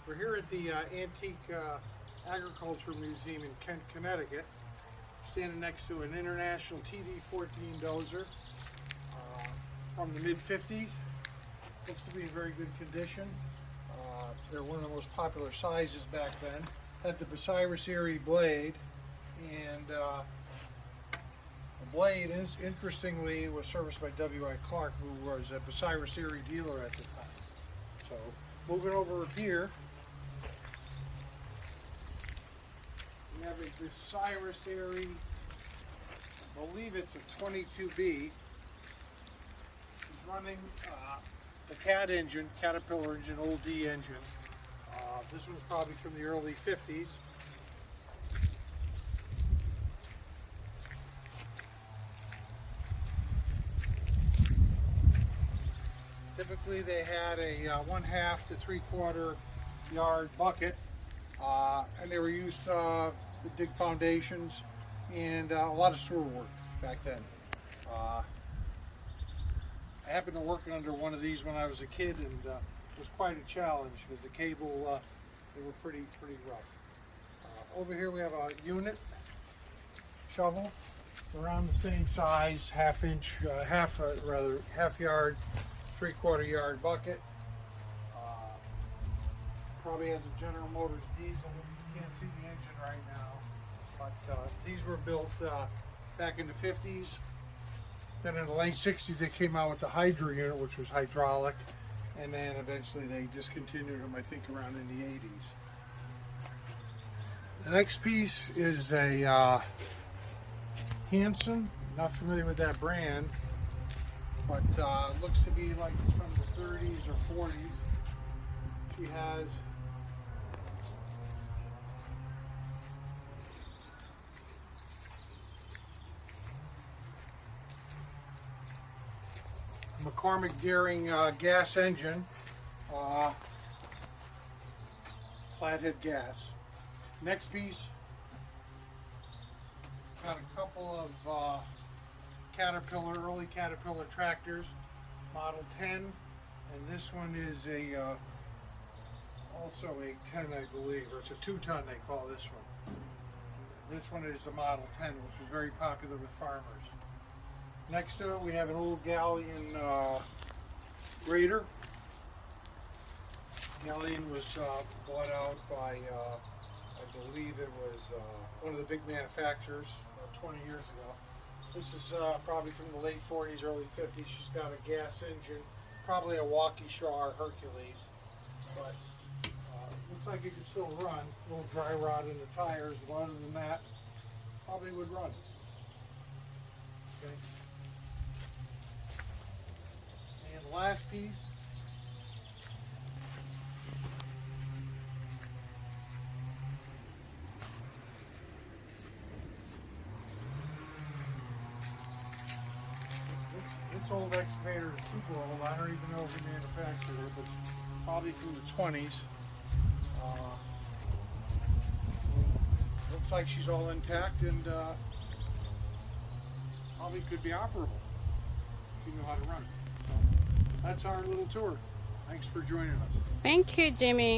We're here at the Antique Agriculture Museum in Kent, Connecticut, standing next to an International TD14 dozer from the mid-50s. Looks to be in very good condition. They're one of the most popular sizes back then. Had the Bucyrus Erie blade, and the blade is, interestingly, was serviced by W.I. Clark, who was a Bucyrus Erie dealer at the time. So, moving over here, we have a Bucyrus Erie, I believe it's a 22B. It's running the CAT engine, Caterpillar engine, old D engine. This one's probably from the early 50s. Typically they had a 1/2 to 3/4 yard bucket, and they were used to dig foundations and a lot of sewer work back then. I happened to work under one of these when I was a kid, and it was quite a challenge because the cable, they were pretty rough. Over here we have a unit shovel, around the same size, half yard, 3/4 yard bucket. Probably has a General Motors diesel. You can't see the engine right now, but these were built back in the 50s. Then in the late 60s they came out with the Hydra unit, which was hydraulic, and then eventually they discontinued them, I think, around in the 80s. The next piece is a Hanson. Not familiar with that brand, but looks to be like from the 30s or 40s. She has McCormick Daring gas engine, flathead gas. Next piece, got a couple of Caterpillar, early Caterpillar tractors, Model 10, and this one is a also a 10, I believe, or it's a 2-ton they call this one. This one is the Model 10, which was very popular with farmers. Next to it we have an old Galleon grader. Galleon was bought out by, I believe it was one of the big manufacturers 20 years ago. This is probably from the late 40s, early 50s. She's got a gas engine, probably a Waukesha Hercules, but looks like it can still run. A little dry rot in the tires, but other than that, probably would run. Okay. And the last piece, this old excavator is super old. I don't even know if we manufactured it, but probably from the 20s. Looks like she's all intact and probably could be operable if you know how to run it. So that's our little tour. Thanks for joining us. Thank you, Jimmy.